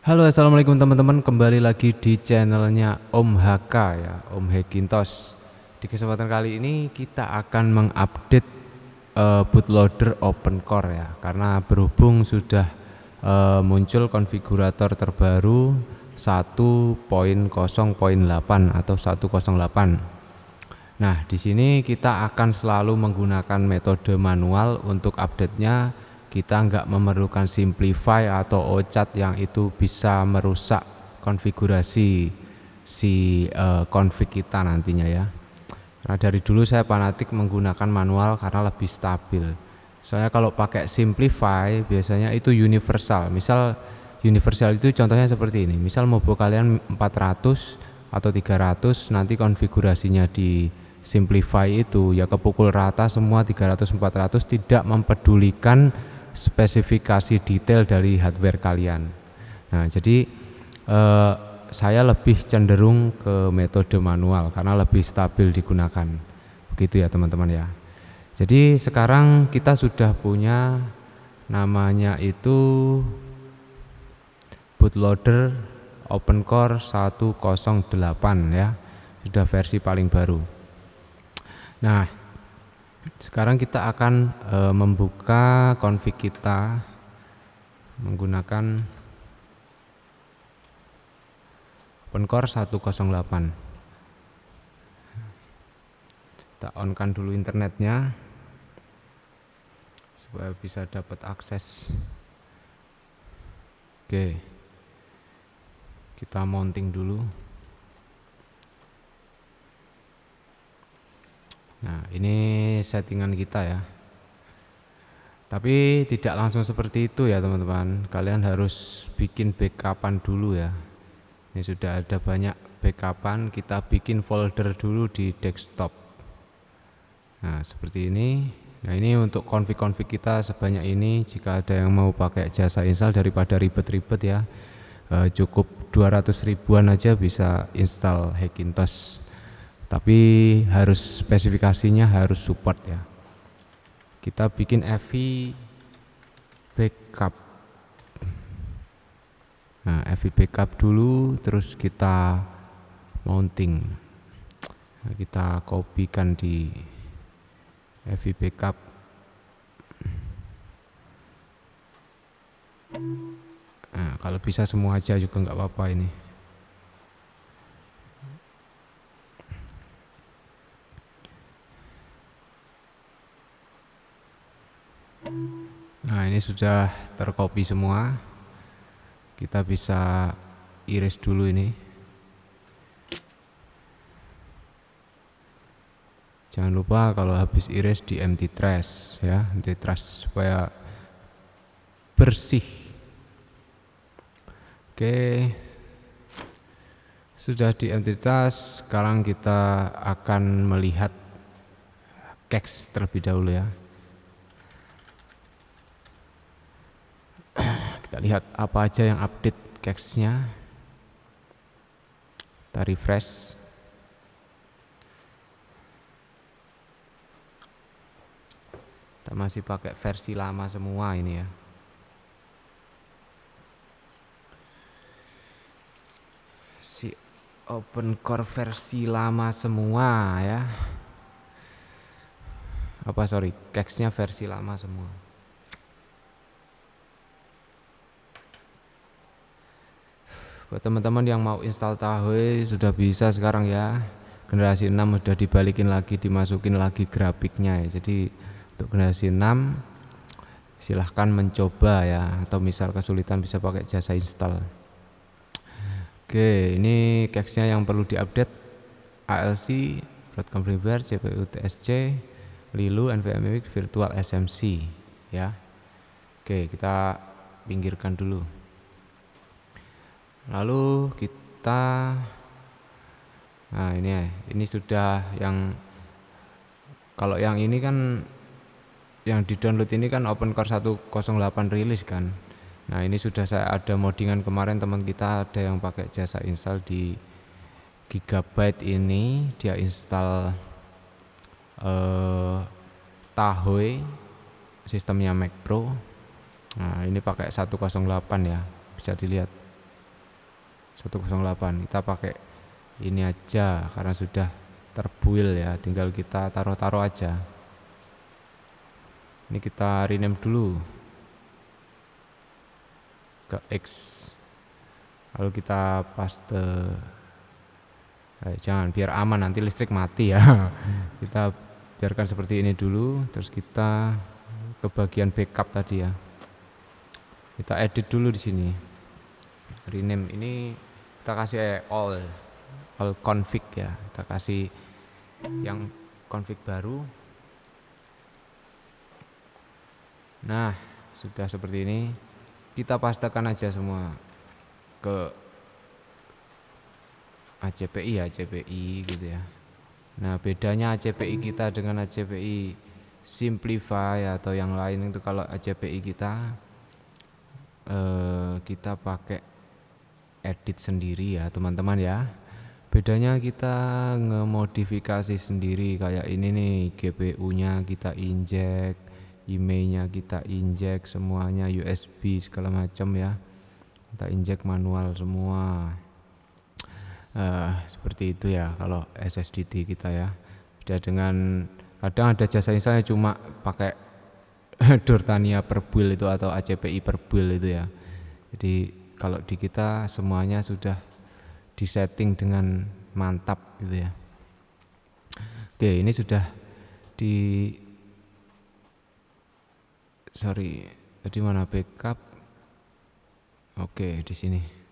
Halo, assalamualaikum teman-teman. Kembali lagi di channelnya Om HK ya, Om Hekintos. Di kesempatan kali ini kita akan mengupdate bootloader OpenCore ya, karena berhubung sudah muncul konfigurator terbaru 1.0.8 atau 108. Nah, di sini kita akan selalu menggunakan metode manual untuk update-nya. Kita nggak memerlukan simplify atau ocat yang itu bisa merusak konfigurasi si config kita nantinya ya. Karena dari dulu saya fanatik menggunakan manual karena lebih stabil. Soalnya kalau pakai simplify biasanya itu universal. Misal universal itu contohnya seperti ini. Misal mobo kalian 400 atau 300, nanti konfigurasinya di simplify itu ya kepukul rata semua 300-400, tidak mempedulikan spesifikasi detail dari hardware kalian. Nah, jadi saya lebih cenderung ke metode manual karena lebih stabil digunakan. Begitu ya teman-teman ya. Jadi sekarang kita sudah punya namanya itu bootloader OpenCore 108 ya. Sudah versi paling baru. Nah, sekarang kita akan membuka config kita menggunakan OpenCore 108. Kita on-kan dulu internetnya supaya bisa dapat akses. Oke, kita mounting dulu. Nah, ini settingan kita ya. Tapi tidak langsung seperti itu ya teman-teman. Kalian harus bikin backupan dulu ya. Ini sudah ada banyak backupan, kita bikin folder dulu di desktop. Nah, seperti ini. Nah, ini untuk config-config kita sebanyak ini. Jika ada yang mau pakai jasa install daripada ribet-ribet ya, cukup 200 ribuan aja bisa install Hackintosh. Tapi harus spesifikasinya harus support ya. Kita bikin FI backup. Nah, FI backup dulu, terus kita mounting. Nah, kita kopikan di FI backup. Nah, kalau bisa semua aja juga nggak apa-apa ini. Nah, ini sudah tercopy semua. Kita bisa iris dulu ini. Jangan lupa kalau habis iris di empty trash ya, empty trash supaya bersih. Oke, sudah di empty trash. Sekarang kita akan melihat cache terlebih dahulu ya. Kita lihat apa aja yang update cache-nya. Kita refresh. Kita masih pakai versi lama semua ini ya. Si OpenCore versi lama semua ya. Cache-nya versi lama semua. Buat teman-teman yang mau install Tahoe sudah bisa sekarang ya. Generasi 6 sudah dibalikin lagi, dimasukin lagi grafiknya ya. Jadi untuk generasi 6 silahkan mencoba ya, atau misal kesulitan bisa pakai jasa install. Oke, ini cache-nya yang perlu diupdate: ALC, Broadcom Firmware, CPU TSC, Lilu, NVMe, Virtual SMC ya. Oke, kita pinggirkan dulu. Lalu kita, nah ini sudah yang, kalau yang ini kan yang di download ini kan OpenCore 108 rilis kan. Nah, ini sudah saya ada moddingan kemarin, teman kita ada yang pakai jasa install di Gigabyte ini, dia install Tahoe sistemnya Mac Pro. Nah, ini pakai 108 ya, bisa dilihat. 108. Kita pakai ini aja karena sudah terbuild ya, tinggal kita taruh-taruh aja. Ini kita rename dulu ke X, lalu kita paste. Jangan, biar aman nanti listrik mati ya. Kita biarkan seperti ini dulu, terus kita ke bagian backup tadi ya. Kita edit dulu di sini. Rename ini kita kasih all config ya. Kita kasih yang config baru. Nah, sudah seperti ini. Kita pastekan aja semua ke ACPI gitu ya. Nah, bedanya ACPI kita dengan ACPI Simplify atau yang lain itu, kalau ACPI kita pakai edit sendiri ya teman-teman ya. Bedanya kita ngemodifikasi sendiri kayak ini nih, GPU-nya kita injek, IMEI-nya kita injek, semuanya USB segala macam ya. Kita injek manual semua. Seperti itu ya kalau SSDD kita ya. Beda dengan kadang ada jasa install cuma pakai Dortania per build itu atau ACPI per build itu ya. Jadi kalau di kita semuanya sudah disetting dengan mantap gitu ya. Oke, ini sudah tadi mana backup? Oke, di sini.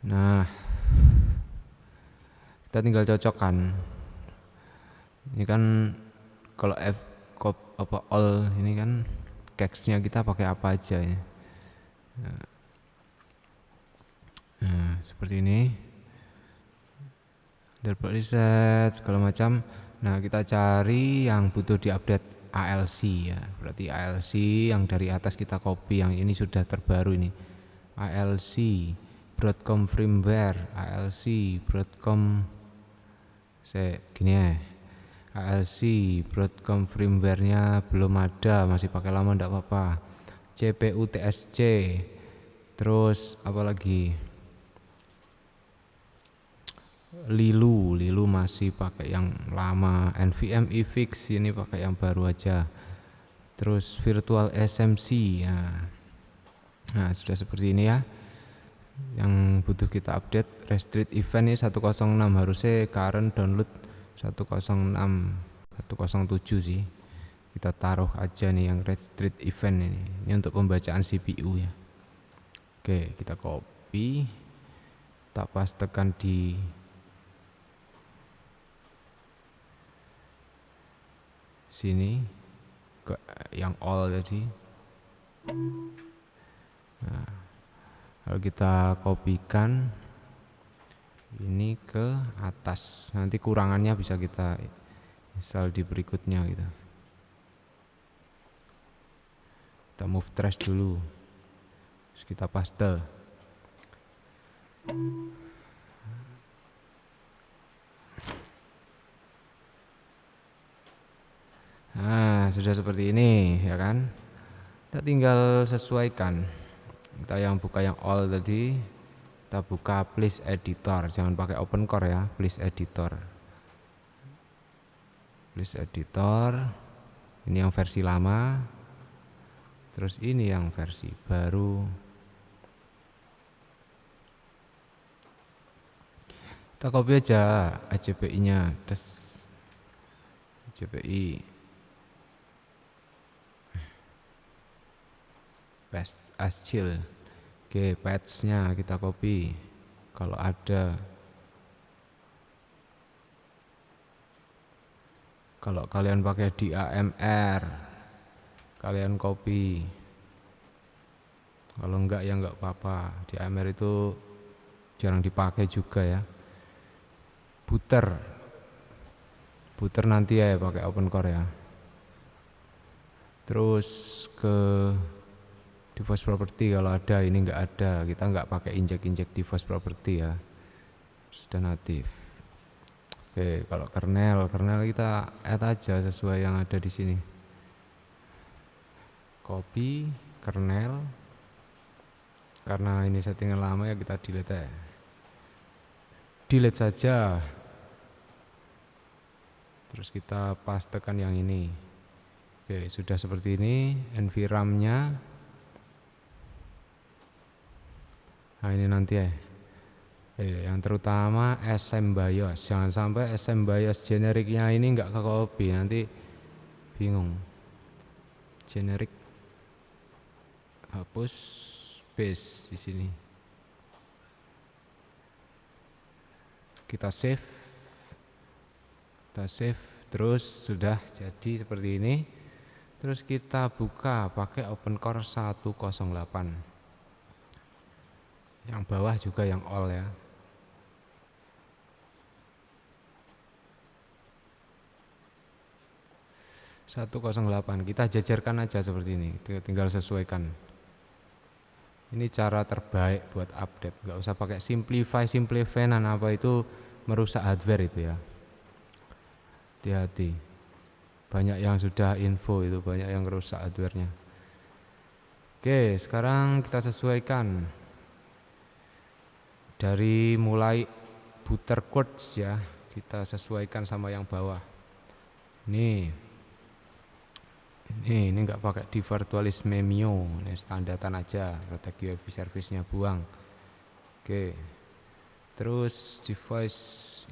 Nah, kita tinggal cocokkan. Ini kan kalau all ini kan cache-nya kita pakai apa aja ya. Nah, seperti ini. Dapat reset segala macam. Nah, kita cari yang butuh diupdate ALC ya. Berarti ALC yang dari atas kita copy, yang ini sudah terbaru ini. ALC Broadcom firmware, ALC Broadcom gini ya. ALC Broadcom firmware-nya belum ada, masih pakai lama enggak apa-apa. CPU TSC. Terus apa lagi? Lilu masih pakai yang lama. NVMe Fix ini pakai yang baru aja. Terus virtual SMC ya. Nah, sudah seperti ini ya. Yang butuh kita update restrict event ini 106, harusnya current download 107 sih. Kita taruh aja nih yang restrict event ini. Ini untuk pembacaan CPU ya. Oke, kita copy, kita pastekan di sini ke yang all tadi. Nah, lalu kita kopikan ini ke atas. Nanti kurangannya bisa kita install di berikutnya gitu. Kita move trash dulu. Terus kita paste. Nah, sudah seperti ini ya kan. Kita tinggal sesuaikan. Kita yang buka yang all tadi, kita buka please editor, jangan pakai open core ya, please editor. Please editor. Ini yang versi lama. Terus ini yang versi baru. Kita copy aja ACPI-nya, ACPI paste as chill. Oke, patch-nya kita copy kalau ada. Kalau kalian pakai di AMR, kalian copy. Kalau enggak ya enggak apa-apa. Di AMR itu jarang dipakai juga ya. Booter nanti ya pakai open core ya. Terus ke device property kalau ada, ini enggak ada. Kita enggak pakai injek device property ya. Sudah natif. Oke, kalau kernel kita add aja sesuai yang ada di sini. Copy kernel, Karena ini settingan lama ya, kita delete ya. Delete saja. Terus kita pastekan yang ini. Oke, sudah seperti ini environment-nya. Nah ini nanti ya. Yang terutama SM BIOS. Jangan sampai SM BIOS generiknya ini nggak ke copy, nanti bingung. Generik, hapus, paste di sini. Kita save. Terus sudah jadi seperti ini. Terus kita buka pakai OpenCore 108. Yang bawah juga yang all ya. .108 kita jajarkan aja seperti ini, tinggal sesuaikan. Ini cara terbaik buat update, nggak usah pakai simplify dan apa itu merusak hardware itu ya. Hati-hati, banyak yang sudah info itu, banyak yang rusak hardwarenya. Oke, sekarang kita sesuaikan dari mulai booter codes ya, kita sesuaikan sama yang bawah. Ini nggak pakai di virtualis memio, ini standartan aja. Protect UEFI service-nya buang. Oke, terus device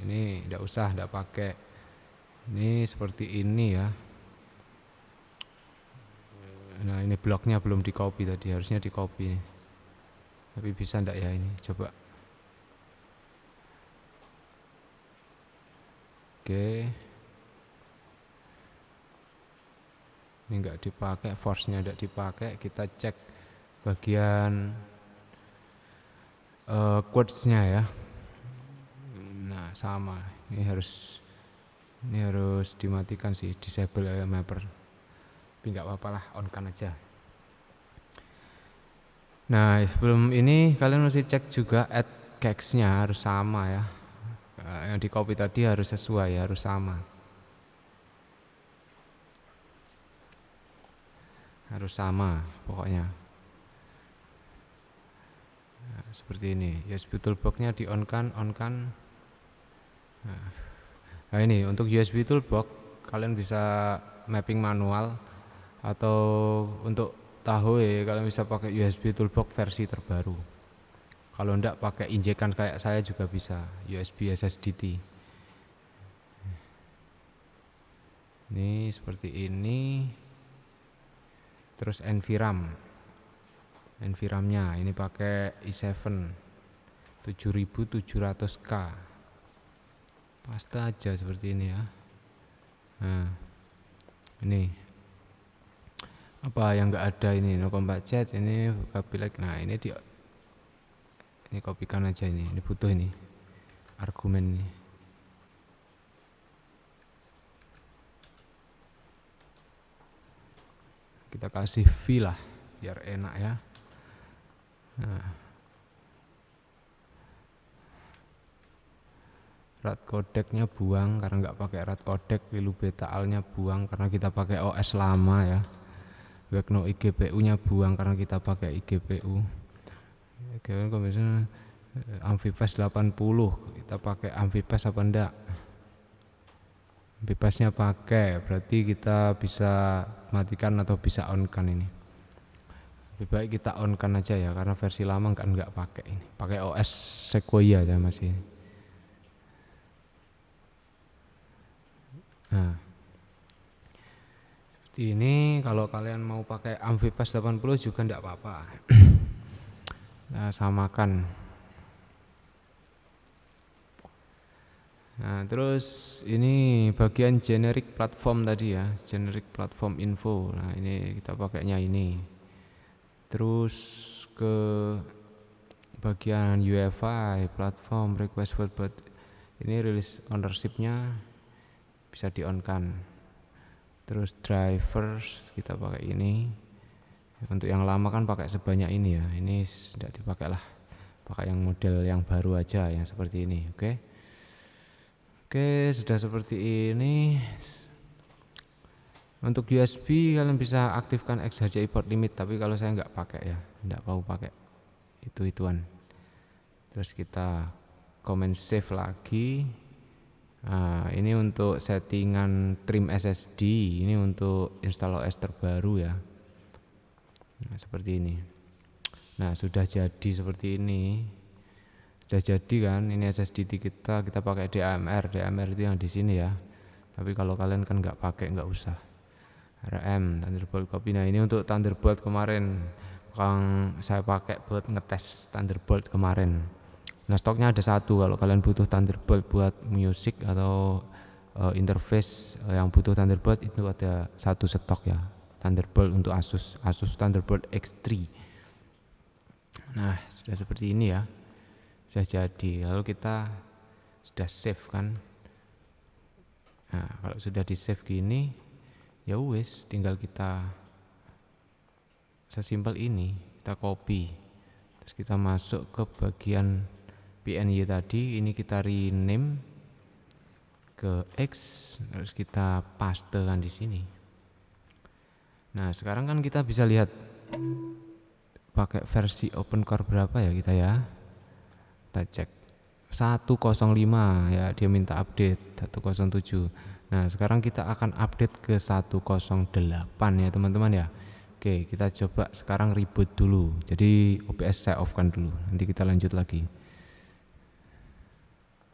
ini nggak usah, nggak pakai. Ini seperti ini ya. Nah ini bloknya belum di copy tadi, harusnya di copy nih. Tapi bisa ndak ya ini, coba. Oke, ini enggak dipakai, force-nya enggak dipakai. Kita cek bagian quotes-nya ya. Nah sama, ini harus dimatikan sih, disable mapper. Tapi enggak apa-apa lah, on kan aja. Nah sebelum ini kalian mesti cek juga add cache-nya harus sama ya. Yang di copy tadi harus sesuai, harus sama. Harus sama pokoknya. Nah, seperti ini. USB toolbox-nya di on kan. Nah ini untuk USB toolbox kalian bisa mapping manual, atau untuk tahu ya kalian bisa pakai USB toolbox versi terbaru. Kalau enggak pakai injekan kayak saya juga bisa, USB SSDT. Ini seperti ini. Terus NVRAM-nya ini pakai i7 7700K. Paste aja seperti ini ya. Nah, ini apa yang enggak ada ini, no combat chat, ini vocabulary. Nah, ini kopikan aja ini butuh ini argumen ini. Kita kasih V lah biar enak ya. Nah, RAT codecnya buang karena nggak pakai RAT codec. Lilu beta alnya buang karena kita pakai OS lama ya. Wekno iGPU-nya buang karena kita pakai iGPU. Oke, kalau misalnya Amphipes 80, kita pakai Amphipes apa enggak? Amphipes-nya pakai, berarti kita bisa matikan atau bisa on kan ini. Lebih baik kita on kan aja ya, karena versi lama enggak pakai ini. Pakai OS Sequoia aja masih. Nah, seperti ini. Kalau kalian mau pakai Amphipes 80 juga enggak apa-apa. Nah, samakan. Nah, terus ini bagian generic platform tadi ya, generic platform info. Nah, ini kita pakainya ini. Terus ke bagian UEFI platform request for ini release ownership-nya bisa di on kan. Terus drivers kita pakai ini. Untuk yang lama kan pakai sebanyak ini ya. Ini tidak dipakai lah. Pakai yang model yang baru aja, yang seperti ini, oke? Oke, sudah seperti ini. Untuk USB kalian bisa aktifkan XHCI port limit, tapi kalau saya nggak pakai ya, nggak mau pakai. itu-ituan. Terus kita comment save lagi. Nah, ini untuk settingan trim SSD, ini untuk install OS terbaru ya. Nah, seperti ini. Nah, sudah jadi seperti ini. Sudah jadi kan, ini SSD kita pakai DMR itu yang di sini ya. Tapi kalau kalian kan nggak pakai, nggak usah. RM Thunderbolt copy. Nah, ini untuk Thunderbolt kemarin yang saya pakai buat ngetes Thunderbolt kemarin. Nah, stoknya ada satu. Kalau kalian butuh Thunderbolt buat music atau interface yang butuh Thunderbolt, itu ada satu stok ya, Thunderbolt untuk Asus Thunderbolt X3. Nah, sudah seperti ini ya, sudah jadi. Lalu kita sudah save kan. Nah, kalau sudah di save gini, ya wis, tinggal kita sesimpel ini, kita copy, terus kita masuk ke bagian PNY tadi, ini kita rename ke X, terus kita pastekan di sini. Nah, sekarang kan kita bisa lihat pakai versi OpenCore berapa ya kita ya. Kita cek 105 ya, dia minta update 107. Nah, sekarang kita akan update ke 108 ya teman-teman ya. Oke, kita coba sekarang reboot dulu. Jadi OBS saya off kan dulu, nanti kita lanjut lagi.